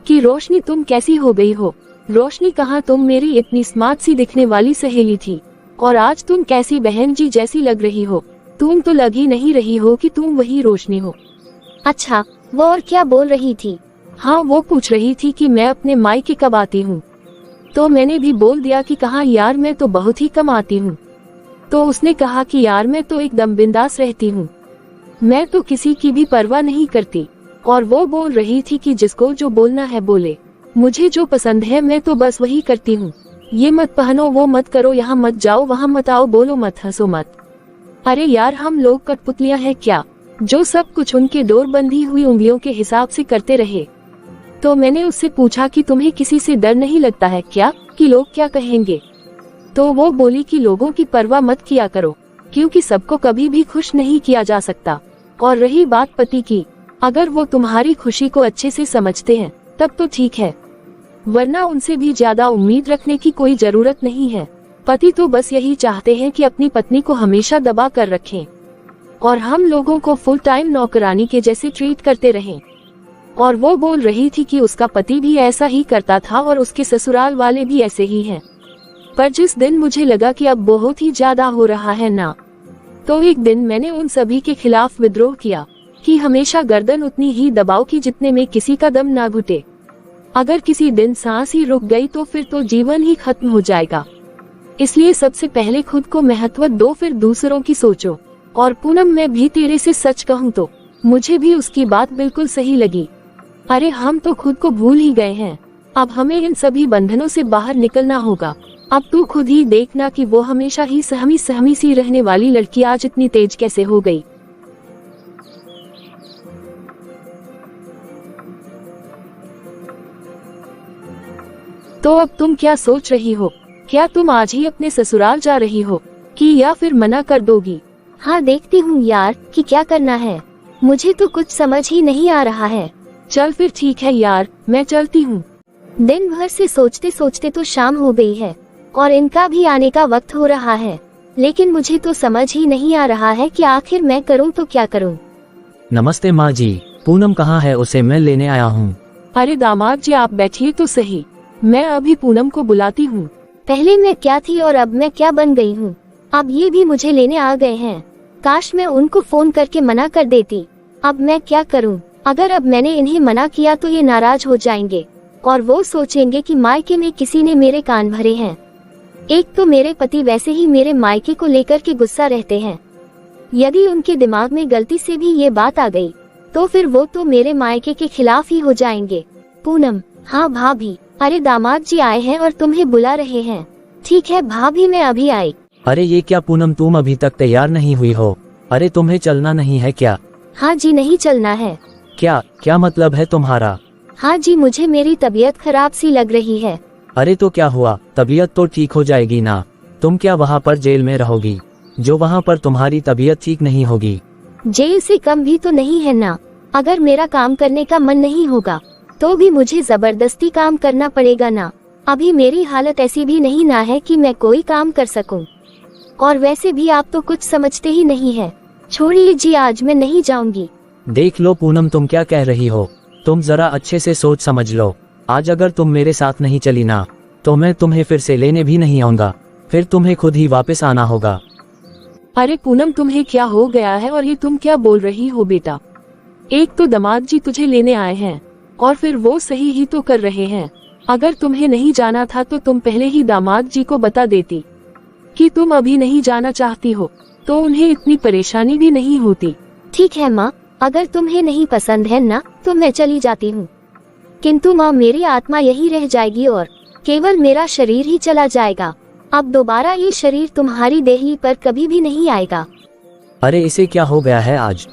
कि रोशनी तुम कैसी हो गई हो। रोशनी कहाँ, तुम मेरी इतनी स्मार्ट सी दिखने वाली सहेली थी और आज तुम कैसी बहन जी जैसी लग रही हो। तुम तो लग ही नहीं रही हो कि तुम वही रोशनी हो। अच्छा, वो और क्या बोल रही थी? हाँ, वो पूछ रही थी कि मैं अपने मायके कब आती हूँ। तो मैंने भी बोल दिया कि कहा यार मैं तो बहुत ही कम आती हूँ। तो उसने कहा कि यार मैं तो एकदम बिंदास रहती हूँ, मैं तो किसी की भी परवाह नहीं करती। और वो बोल रही थी कि जिसको जो बोलना है बोले, मुझे जो पसंद है मैं तो बस वही करती हूँ। ये मत पहनो, वो मत करो, यहाँ मत जाओ, वहाँ मत आओ, बोलो मत, हंसो मत। अरे यार हम लोग कठपुतलियाँ हैं क्या, जो सब कुछ उनके डोर बंधी हुई उंगलियों के हिसाब से करते रहे। तो मैंने उससे पूछा कि तुम्हें किसी से डर नहीं लगता है क्या, कि लोग क्या कहेंगे। तो वो बोली कि लोगों की परवाह मत किया करो, क्योंकि सबको कभी भी खुश नहीं किया जा सकता। और रही बात पति की, अगर वो तुम्हारी खुशी को अच्छे से समझते हैं तब तो ठीक है, वरना उनसे भी ज्यादा उम्मीद रखने की कोई जरूरत नहीं है। पति तो बस यही चाहते हैं कि अपनी पत्नी को हमेशा दबा कर रखें और हम लोगों को फुल टाइम नौकरानी के जैसे ट्रीट करते रहें। और वो बोल रही थी कि उसका पति भी ऐसा ही करता था और उसके ससुराल वाले भी ऐसे ही हैं। पर जिस दिन मुझे लगा कि अब बहुत ही ज्यादा हो रहा है ना, तो एक दिन मैंने उन सभी के खिलाफ विद्रोह किया कि हमेशा गर्दन उतनी ही दबाओ कि जितने में किसी का दम ना घुटे। अगर किसी दिन सांस ही रुक गई तो फिर तो जीवन ही खत्म हो जाएगा। इसलिए सबसे पहले खुद को महत्व दो, फिर दूसरों की सोचो। और पूनम, मैं भी तेरे से सच कहूँ तो मुझे भी उसकी बात बिल्कुल सही लगी। अरे हम तो खुद को भूल ही गए हैं, अब हमें इन सभी बंधनों से बाहर निकलना होगा। अब तू खुद ही देखना कि वो हमेशा ही सहमी सहमी सी रहने वाली लड़की आज इतनी तेज कैसे हो गई। तो अब तुम क्या सोच रही हो, क्या तुम आज ही अपने ससुराल जा रही हो कि या फिर मना कर दोगी? हाँ, देखती हूँ यार कि क्या करना है, मुझे तो कुछ समझ ही नहीं आ रहा है। चल फिर ठीक है यार, मैं चलती हूँ। दिन भर से सोचते सोचते तो शाम हो गई है और इनका भी आने का वक्त हो रहा है, लेकिन मुझे तो समझ ही नहीं आ रहा है कि आखिर मैं करूँ तो क्या करूँ। नमस्ते माँ जी, पूनम कहाँ है, उसे मैं लेने आया हूँ। अरे दामाद जी आप बैठिए तो सही, मैं अभी पूनम को बुलाती हूँ। पहले मैं क्या थी और अब मैं क्या बन गई हूँ। अब ये भी मुझे लेने आ गए हैं। काश मैं उनको फोन करके मना कर देती। अब मैं क्या करूँ? अगर अब मैंने इन्हें मना किया तो ये नाराज हो जाएंगे और वो सोचेंगे कि मायके में किसी ने मेरे कान भरे हैं। एक तो मेरे पति वैसे ही मेरे मायके को लेकर के गुस्सा रहते हैं, यदि उनके दिमाग में गलती से भी ये बात आ गई तो फिर वो तो मेरे मायके के खिलाफ ही हो जाएंगे। पूनम, हाँ भाभी। अरे दामाद जी आए हैं और तुम्हें बुला रहे हैं। ठीक है भाभी, मैं अभी आई। अरे ये क्या पूनम, तुम अभी तक तैयार नहीं हुई हो? अरे तुम्हें चलना नहीं है क्या? हाँ जी, नहीं चलना है। क्या क्या मतलब है तुम्हारा? हाँ जी, मुझे मेरी तबीयत खराब सी लग रही है। अरे तो क्या हुआ, तबीयत तो ठीक हो जाएगी ना। तुम क्या वहाँ पर जेल में रहोगी जो वहाँ पर तुम्हारी तबीयत ठीक नहीं होगी? जेल से कम भी तो नहीं है ना। अगर मेरा काम करने का मन नहीं होगा तो भी मुझे जबरदस्ती काम करना पड़ेगा ना। अभी मेरी हालत ऐसी भी नहीं ना है कि मैं कोई काम कर सकूं। और वैसे भी आप तो कुछ समझते ही नहीं है। छोड़िए जी, आज मैं नहीं जाऊंगी। देख लो पूनम, तुम क्या कह रही हो, तुम जरा अच्छे से सोच समझ लो। आज अगर तुम मेरे साथ नहीं चली ना तो मैं तुम्हें फिर से लेने भी नहीं आऊंगा, फिर तुम्हें खुद ही वापस आना होगा। अरे पूनम, तुम्हें क्या हो गया है और ये तुम क्या बोल रही हो बेटा? एक तो दामाद जी तुझे लेने आए हैं और फिर वो सही ही तो कर रहे हैं। अगर तुम्हें नहीं जाना था तो तुम पहले ही दामाद जी को बता देती कि तुम अभी नहीं जाना चाहती हो, तो उन्हें इतनी परेशानी भी नहीं होती। ठीक है माँ, अगर तुम्हें नहीं पसंद है ना तो मैं चली जाती हूँ, किंतु माँ मेरी आत्मा यही रह जाएगी और केवल मेरा शरीर ही चला जाएगा। अब दोबारा ये शरीर तुम्हारी देही पर कभी भी नहीं आएगा। अरे इसे क्या हो गया है आज?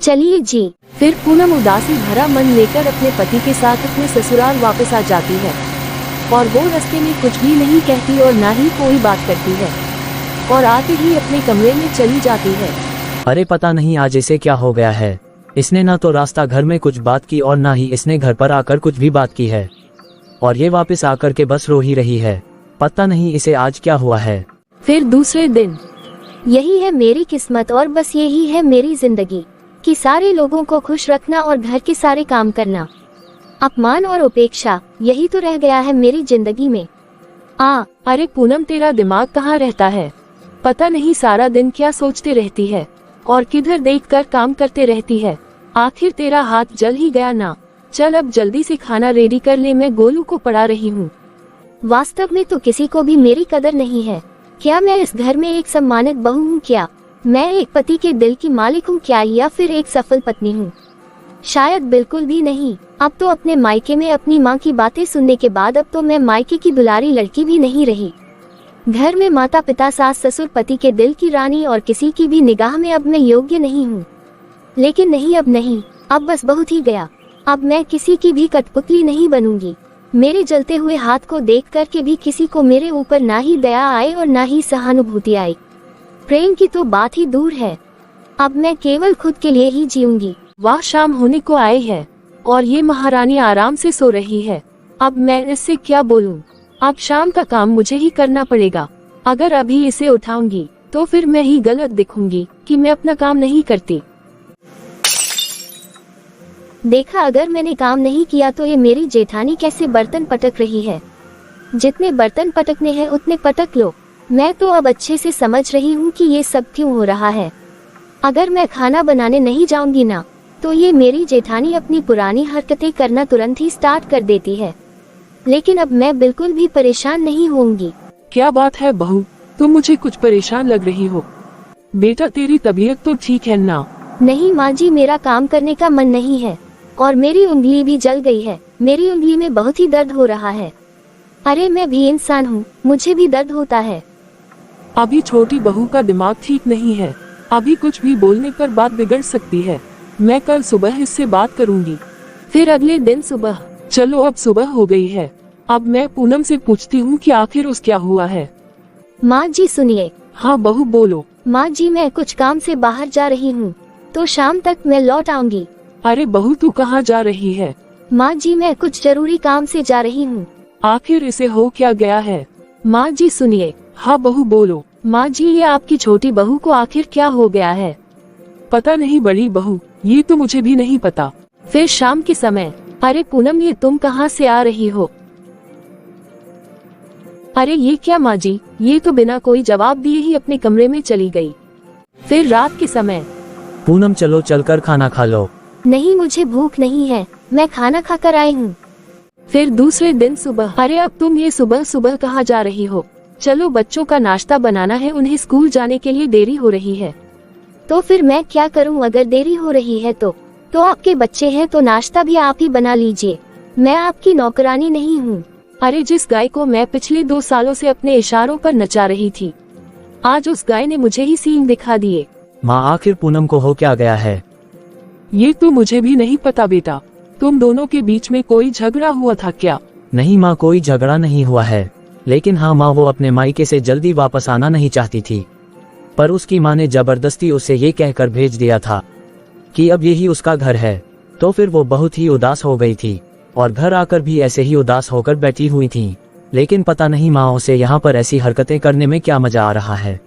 चलिए जी। फिर पूनम उदासी भरा मन लेकर अपने पति के साथ अपने ससुराल वापस आ जाती है और वो रास्ते में कुछ भी नहीं कहती और ना ही कोई बात करती है और आते ही अपने कमरे में चली जाती है। अरे पता नहीं आज इसे क्या हो गया है, इसने ना तो रास्ता घर में कुछ बात की और ना ही इसने घर पर आकर कुछ भी बात की है, और ये वापस आकर के बस रो ही रही है। पता नहीं इसे आज क्या हुआ है। फिर दूसरे दिन, यही है मेरी किस्मत और बस यही है मेरी जिंदगी। कि सारे लोगों को खुश रखना और घर के सारे काम करना। अपमान और उपेक्षा, यही तो रह गया है मेरी जिंदगी में। अरे पूनम, तेरा दिमाग कहाँ रहता है? पता नहीं सारा दिन क्या सोचते रहती है और किधर देखकर काम करते रहती है। आखिर तेरा हाथ जल ही गया ना। चल अब जल्दी से खाना रेडी कर ले, मैं गोलू को पढ़ा रही हूँ। वास्तव में तो किसी को भी मेरी कदर नहीं है। क्या मैं इस घर में एक सम्मानित बहू हूँ? क्या मैं एक पति के दिल की मालिक हूँ क्या, या फिर एक सफल पत्नी हूँ? शायद बिल्कुल भी नहीं। अब तो अपने मायके में अपनी माँ की बातें सुनने के बाद अब तो मैं मायके की दुलारी लड़की भी नहीं रही। घर में माता पिता, सास ससुर, पति के दिल की रानी और किसी की भी निगाह में अब मैं योग्य नहीं हूँ। लेकिन नहीं, अब नहीं, अब बस बहुत ही गया। अब मैं किसी की भी कठपुतली नहीं बनूंगी। मेरे जलते हुए हाथ को देख कर के भी किसी को मेरे ऊपर ना ही दया आए और ना ही सहानुभूति आए। प्रेम की तो बात ही दूर है। अब मैं केवल खुद के लिए ही जीऊंगी। वाह, शाम होने को आई है और ये महारानी आराम से सो रही है। अब मैं इससे क्या बोलूं? अब शाम का काम मुझे ही करना पड़ेगा। अगर अभी इसे उठाऊंगी तो फिर मैं ही गलत दिखूंगी कि मैं अपना काम नहीं करती। देखा, अगर मैंने काम नहीं किया तो ये मेरी जेठानी कैसे बर्तन पटक रही है। जितने बर्तन पटकने हैं उतने पटक लो। मैं तो अब अच्छे से समझ रही हूँ कि ये सब क्यों हो रहा है। अगर मैं खाना बनाने नहीं जाऊंगी ना तो ये मेरी जेठानी अपनी पुरानी हरकतें करना तुरंत ही स्टार्ट कर देती है। लेकिन अब मैं बिल्कुल भी परेशान नहीं होंगी। क्या बात है बहू, तुम मुझे कुछ परेशान लग रही हो। बेटा, तेरी तबीयत तो ठीक है ना? नहीं माँ जी, मेरा काम करने का मन नहीं है और मेरी उंगली भी जल गई है। मेरी उंगली में बहुत ही दर्द हो रहा है। अरे मैं भी इंसान हूँ, मुझे भी दर्द होता है। अभी छोटी बहू का दिमाग ठीक नहीं है। अभी कुछ भी बोलने पर बात बिगड़ सकती है। मैं कल सुबह इससे बात करूंगी। फिर अगले दिन सुबह। चलो अब सुबह हो गई है। अब मैं पूनम से पूछती हूँ कि आखिर उस क्या हुआ है। माँ जी सुनिए। हाँ बहू बोलो। माँ जी, मैं कुछ काम से बाहर जा रही हूँ तो शाम तक मैं लौट आऊंगी। अरे बहू, तू कहाँ जा रही है? माँ जी, मैं कुछ जरूरी काम से जा रही हूँ। आखिर इसे हो क्या गया है? माँ जी सुनिए। हाँ बहू बोलो। माँ जी, ये आपकी छोटी बहू को आखिर क्या हो गया है? पता नहीं बड़ी बहू, ये तो मुझे भी नहीं पता। फिर शाम के समय। अरे पूनम, ये तुम कहाँ से आ रही हो? अरे ये क्या माँ जी, ये तो बिना कोई जवाब दिए ही अपने कमरे में चली गई। फिर रात के समय। पूनम चलो चलकर खाना खा लो। नहीं, मुझे भूख नहीं है, मैं खाना खाकर आई हूँ। फिर दूसरे दिन सुबह। अरे अब तुम ये सुबह सुबह कहाँ जा रही हो? चलो बच्चों का नाश्ता बनाना है, उन्हें स्कूल जाने के लिए देरी हो रही है। तो फिर मैं क्या करूँ? अगर देरी हो रही है तो आपके बच्चे हैं तो नाश्ता भी आप ही बना लीजिए। मैं आपकी नौकरानी नहीं हूँ। अरे जिस गाय को मैं पिछले 2 सालों से अपने इशारों पर नचा रही थी, आज उस गाय ने मुझे ही सींग दिखा दिए। माँ, आखिर पूनम को हो क्या गया है? ये तो मुझे भी नहीं पता बेटा। तुम दोनों के बीच में कोई झगड़ा हुआ था क्या? नहीं माँ, कोई झगड़ा नहीं हुआ है। लेकिन हाँ माँ, वो अपने मायके से जल्दी वापस आना नहीं चाहती थी, पर उसकी माँ ने जबरदस्ती उसे ये कहकर भेज दिया था कि अब यही उसका घर है। तो फिर वो बहुत ही उदास हो गई थी और घर आकर भी ऐसे ही उदास होकर बैठी हुई थी। लेकिन पता नहीं माँ उसे यहाँ पर ऐसी हरकतें करने में क्या मजा आ रहा है।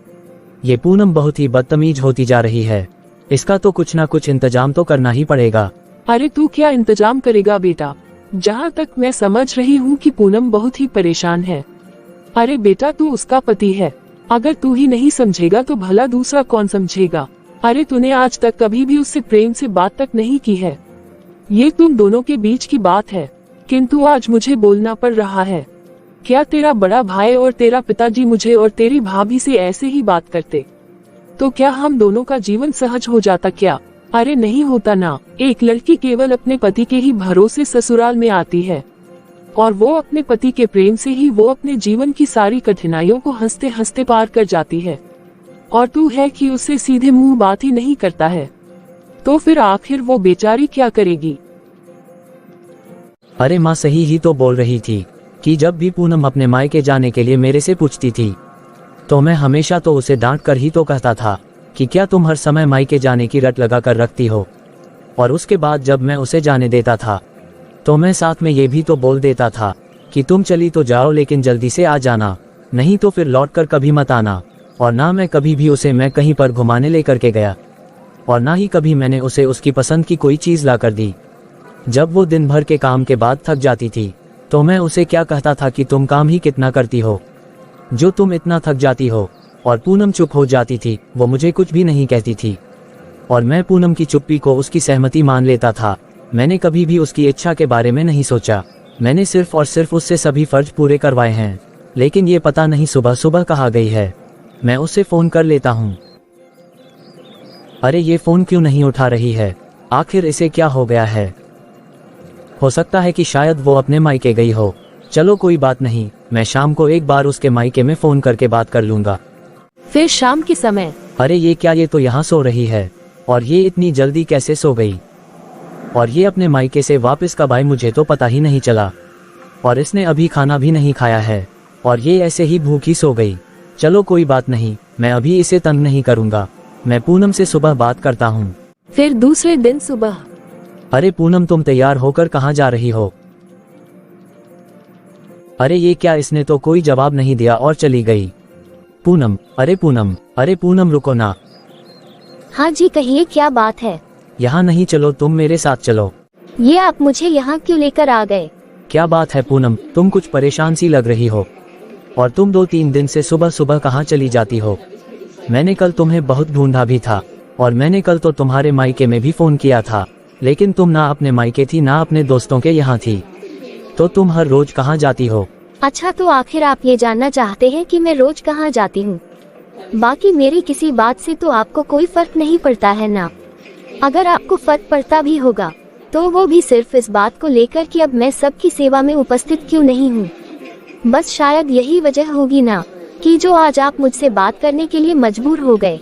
ये पूनम बहुत ही बदतमीज होती जा रही है। इसका तो कुछ ना कुछ इंतजाम तो करना ही पड़ेगा। अरे तू क्या इंतजाम करेगा बेटा? जहाँ तक मैं समझ रही हूँ कि पूनम बहुत ही परेशान है। अरे बेटा, तू उसका पति है। अगर तू ही नहीं समझेगा तो भला दूसरा कौन समझेगा? अरे तूने आज तक कभी भी उससे प्रेम से बात तक नहीं की है। ये तुम दोनों के बीच की बात है, किंतु आज मुझे बोलना पड़ रहा है। क्या तेरा बड़ा भाई और तेरा पिताजी मुझे और तेरी भाभी से ऐसे ही बात करते तो क्या हम दोनों का जीवन सहज हो जाता क्या? अरे नहीं होता ना। एक लड़की केवल अपने पति के ही भरोसे ससुराल में आती है और वो अपने पति के प्रेम से ही वो अपने जीवन की सारी कठिनाइयों को हंसते हंसते पार कर जाती है। और तू है कि उससे सीधे मुंह बात ही नहीं करता है। तो फिर आखिर वो बेचारी क्या करेगी? अरे माँ, सही ही तो बोल रही थी कि जब भी पूनम अपने मायके जाने के लिए मेरे से पूछती थी तो मैं हमेशा तो उसे डांट कर ही तो कहता था कि क्या तुम हर समय मायके जाने की रट लगा कर रखती हो। और उसके बाद जब मैं उसे जाने देता था तो मैं साथ में ये भी तो बोल देता था कि तुम चली तो जाओ लेकिन जल्दी से आ जाना, नहीं तो फिर लौट कर कभी मत आना। और ना मैं कभी भी उसे मैं कहीं पर घुमाने लेकर के गया। और ना ही कभी मैंने उसे उसकी पसंद की कोई चीज ला कर दी। जब वो दिन भर के काम के बाद थक जाती थी तो मैं उसे क्या कहता था कि तुम काम ही कितना करती हो, जो तुम इतना थक जाती हो। और पूनम चुप हो जाती थी, वो मुझे कुछ भी नहीं कहती थी और मैं पूनम की चुप्पी को उसकी सहमति मान लेता था। मैंने कभी भी उसकी इच्छा के बारे में नहीं सोचा, मैंने सिर्फ और सिर्फ उससे सभी फर्ज पूरे करवाए हैं। लेकिन ये पता नहीं सुबह सुबह कहाँ गई है। मैं उससे फोन कर लेता हूँ। अरे ये फोन क्यों नहीं उठा रही है, आखिर इसे क्या हो गया है। हो सकता है कि शायद वो अपने मायके गई हो। चलो कोई बात नहीं, मैं शाम को एक बार उसके मायके में फोन करके बात कर लूंगा। फिर शाम के समय, अरे ये क्या, ये तो यहाँ सो रही है और ये इतनी जल्दी कैसे सो गई। और ये अपने मायके से वापस कब आई मुझे तो पता ही नहीं चला। और इसने अभी खाना भी नहीं खाया है और ये ऐसे ही भूखी सो गई। चलो कोई बात नहीं, मैं अभी इसे तंग नहीं करूंगा, मैं पूनम से सुबह बात करता हूँ। फिर दूसरे दिन सुबह, अरे पूनम तुम तैयार होकर कहाँ जा रही हो। अरे ये क्या, इसने तो कोई जवाब नहीं दिया और चली गई। पूनम, अरे पूनम, अरे पूनम रुको ना। हाँ जी कहिए, क्या बात है। यहाँ नहीं, चलो तुम मेरे साथ चलो। ये आप मुझे यहाँ क्यों लेकर आ गए। क्या बात है पूनम, तुम कुछ परेशान सी लग रही हो और तुम 2-3 दिन से सुबह सुबह कहाँ चली जाती हो। मैंने कल तुम्हें बहुत ढूंढा भी था और मैंने कल तो तुम्हारे मायके में भी फोन किया था, लेकिन तुम ना अपने मायके थी ना अपने दोस्तों के यहाँ थी। तो तुम हर रोज कहाँ जाती हो। अच्छा तो आखिर आप ये जानना चाहते हैं कि मैं रोज कहाँ जाती हूँ। बाकी मेरी किसी बात से तो आपको कोई फर्क नहीं पड़ता है ना। अगर आपको फर्क पड़ता भी होगा तो वो भी सिर्फ इस बात को लेकर कि अब मैं सबकी सेवा में उपस्थित क्यों नहीं हूँ। बस शायद यही वजह होगी ना कि जो आज आप मुझसे बात करने के लिए मजबूर हो गए,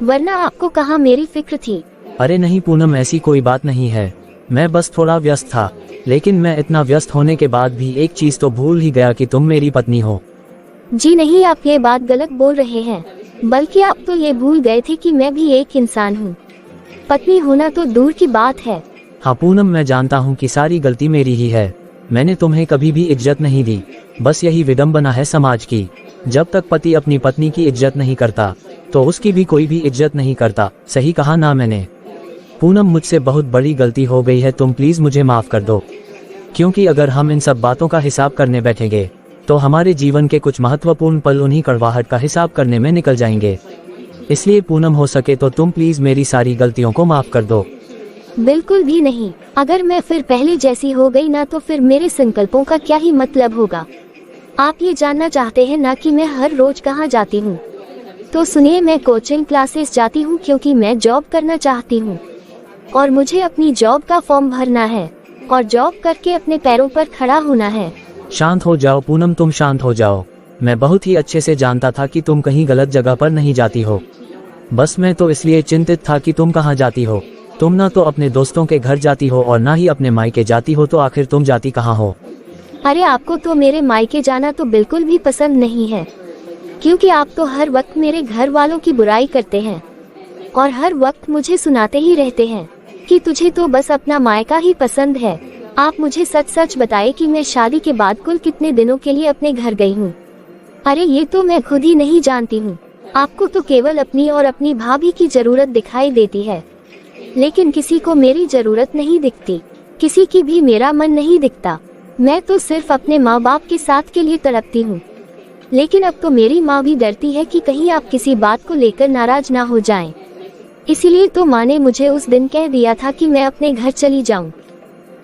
वरना आपको कहाँ मेरी फिक्र थी। अरे नहीं पूनम, ऐसी कोई बात नहीं है, मैं बस थोड़ा व्यस्त था। लेकिन मैं इतना व्यस्त होने के बाद भी एक चीज तो भूल ही गया कि तुम मेरी पत्नी हो। जी नहीं, आप ये बात गलत बोल रहे हैं, बल्कि आप तो ये भूल गए थे कि मैं भी एक इंसान हूँ। पत्नी होना तो दूर की बात है। हाँ पूनम, मैं जानता हूँ कि सारी गलती मेरी ही है। मैंने तुम्हें कभी भी इज्जत नहीं दी, बस यही विडंबना है समाज की। जब तक पति अपनी पत्नी की इज्जत नहीं करता तो उसकी भी कोई भी इज्जत नहीं करता। सही कहा ना मैंने। पूनम, मुझसे बहुत बड़ी गलती हो गई है, तुम प्लीज मुझे माफ कर दो। क्योंकि अगर हम इन सब बातों का हिसाब करने बैठेंगे तो हमारे जीवन के कुछ महत्वपूर्ण पल उन्हीं कड़वाहट का हिसाब करने में निकल जाएंगे। इसलिए पूनम, हो सके तो तुम प्लीज मेरी सारी गलतियों को माफ कर दो। बिल्कुल भी नहीं। अगर मैं फिर पहले जैसी हो गई ना तो फिर मेरे संकल्पों का क्या ही मतलब होगा। आप ये जानना चाहते हैं ना कि मैं हर रोज कहाँ जाती हूँ, तो सुनिए, मैं कोचिंग क्लासेस जाती हूँ क्योंकि मैं जॉब करना चाहती हूँ और मुझे अपनी जॉब का फॉर्म भरना है और जॉब करके अपने पैरों पर खड़ा होना है। शांत हो जाओ पूनम, तुम शांत हो जाओ। मैं बहुत ही अच्छे से जानता था कि तुम कहीं गलत जगह पर नहीं जाती हो। बस मैं तो इसलिए चिंतित था कि तुम कहाँ जाती हो। तुम ना तो अपने दोस्तों के घर जाती हो और ना ही अपने मायके जाती हो, तो आखिर तुम जाती कहाँ हो। अरे आपको तो मेरे मायके जाना तो बिल्कुल भी पसंद नहीं है, क्योंकि आप तो हर वक्त मेरे घर वालों की बुराई करते हैं और हर वक्त मुझे सुनाते ही रहते हैं कि तुझे तो बस अपना मायका ही पसंद है। आप मुझे सच सच बताए कि मैं शादी के बाद कुल कितने दिनों के लिए अपने घर गई हूँ। अरे ये तो मैं खुद ही नहीं जानती हूँ। आपको तो केवल अपनी और अपनी भाभी की जरूरत दिखाई देती है, लेकिन किसी को मेरी जरूरत नहीं दिखती, किसी की भी मेरा मन नहीं दिखता। मैं तो सिर्फ अपने माँ बाप के साथ के लिए तड़पती हूँ। लेकिन अब तो मेरी माँ भी डरती है कि कहीं आप किसी बात को लेकर नाराज ना हो जाएं। इसीलिए तो माँ ने मुझे उस दिन कह दिया था कि मैं अपने घर चली जाऊं।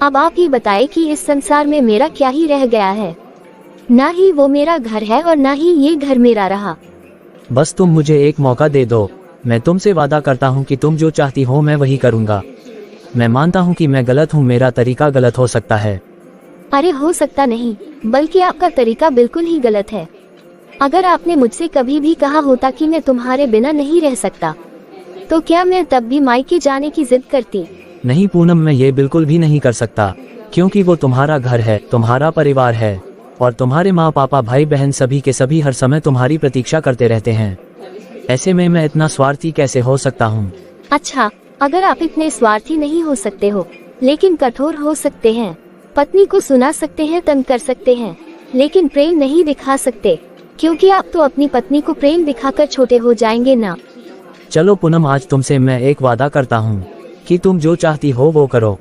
अब आप ही बताएं कि इस संसार में मेरा क्या ही रह गया है। ना ही वो मेरा घर है और ना ही ये घर मेरा रहा। बस तुम मुझे एक मौका दे दो, मैं तुमसे वादा करता हूँ कि तुम जो चाहती हो मैं वही करूँगा। मैं मानता हूँ कि मैं गलत हूँ, मेरा तरीका गलत हो सकता है। अरे हो सकता नहीं, बल्कि आपका तरीका बिल्कुल ही गलत है। अगर आपने मुझसे कभी भी कहा होता कि मैं तुम्हारे बिना नहीं रह सकता, तो क्या मैं तब भी मायके जाने की जिद करती? नहीं पूनम, मैं ये बिल्कुल भी नहीं कर सकता, क्योंकि वो तुम्हारा घर है, तुम्हारा परिवार है और तुम्हारे माँ पापा भाई बहन सभी के सभी हर समय तुम्हारी प्रतीक्षा करते रहते हैं। ऐसे में मैं इतना स्वार्थी कैसे हो सकता हूँ? अच्छा, अगर आप इतने स्वार्थी नहीं हो सकते हो लेकिन कठोर हो सकते हैं, पत्नी को सुना सकते हैं, तंग कर सकते हैं, लेकिन प्रेम नहीं दिखा सकते, क्योंकि आप तो अपनी पत्नी को प्रेम दिखाकर छोटे हो जाएंगे ना। चलो पूनम, आज तुमसे मैं एक वादा करता हूँ कि तुम जो चाहती हो वो करो।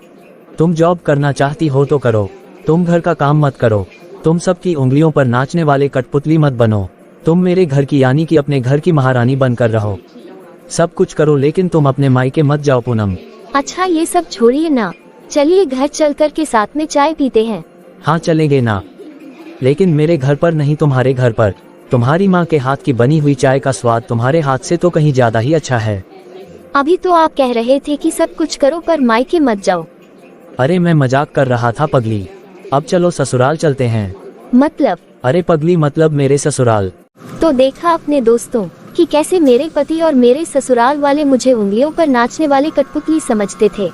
तुम जॉब करना चाहती हो तो करो, तुम घर का काम मत करो, तुम सबकी उंगलियों पर नाचने वाले कठपुतली मत बनो, तुम मेरे घर की यानी कि अपने घर की महारानी बनकर रहो। सब कुछ करो लेकिन तुम अपने मायके मत जाओ पूनम। अच्छा ये सब छोड़िए ना, चलिए घर चल कर के साथ में चाय पीते हैं। हाँ चलेंगे ना, लेकिन मेरे घर पर नहीं, तुम्हारे घर पर। तुम्हारी माँ के हाथ की बनी हुई चाय का स्वाद तुम्हारे हाथ से तो कहीं ज्यादा ही अच्छा है। अभी तो आप कह रहे थे कि सब कुछ करो पर मायके मत जाओ। अरे मैं मजाक कर रहा था पगली। अब चलो ससुराल चलते हैं। मतलब? अरे पगली मतलब मेरे ससुराल। तो देखा अपने दोस्तों कि कैसे मेरे पति और मेरे ससुराल वाले मुझे उंगलियों पर नाचने वाले कठपुतली समझते थे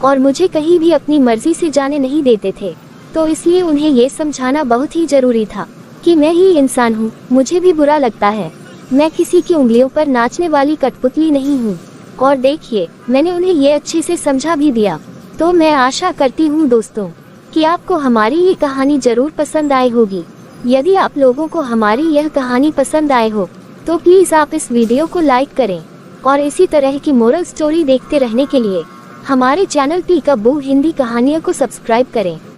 और मुझे कहीं भी अपनी मर्जी से जाने नहीं देते थे। तो इसलिए उन्हें ये समझाना बहुत ही जरूरी था कि मैं ही इंसान हूँ, मुझे भी बुरा लगता है। मैं किसी की उंगलियों पर नाचने वाली कठपुतली नहीं हूँ। और देखिए मैंने उन्हें ये अच्छे से समझा भी दिया। तो मैं आशा करती हूँ दोस्तों कि आपको हमारी ये कहानी जरूर पसंद आई होगी। यदि आप लोगों को हमारी यह कहानी पसंद आए हो तो प्लीज आप इस वीडियो को लाइक करें और इसी तरह की मोरल स्टोरी देखते रहने के लिए हमारे चैनल पीकाबू हिंदी कहानियों को सब्सक्राइब करें।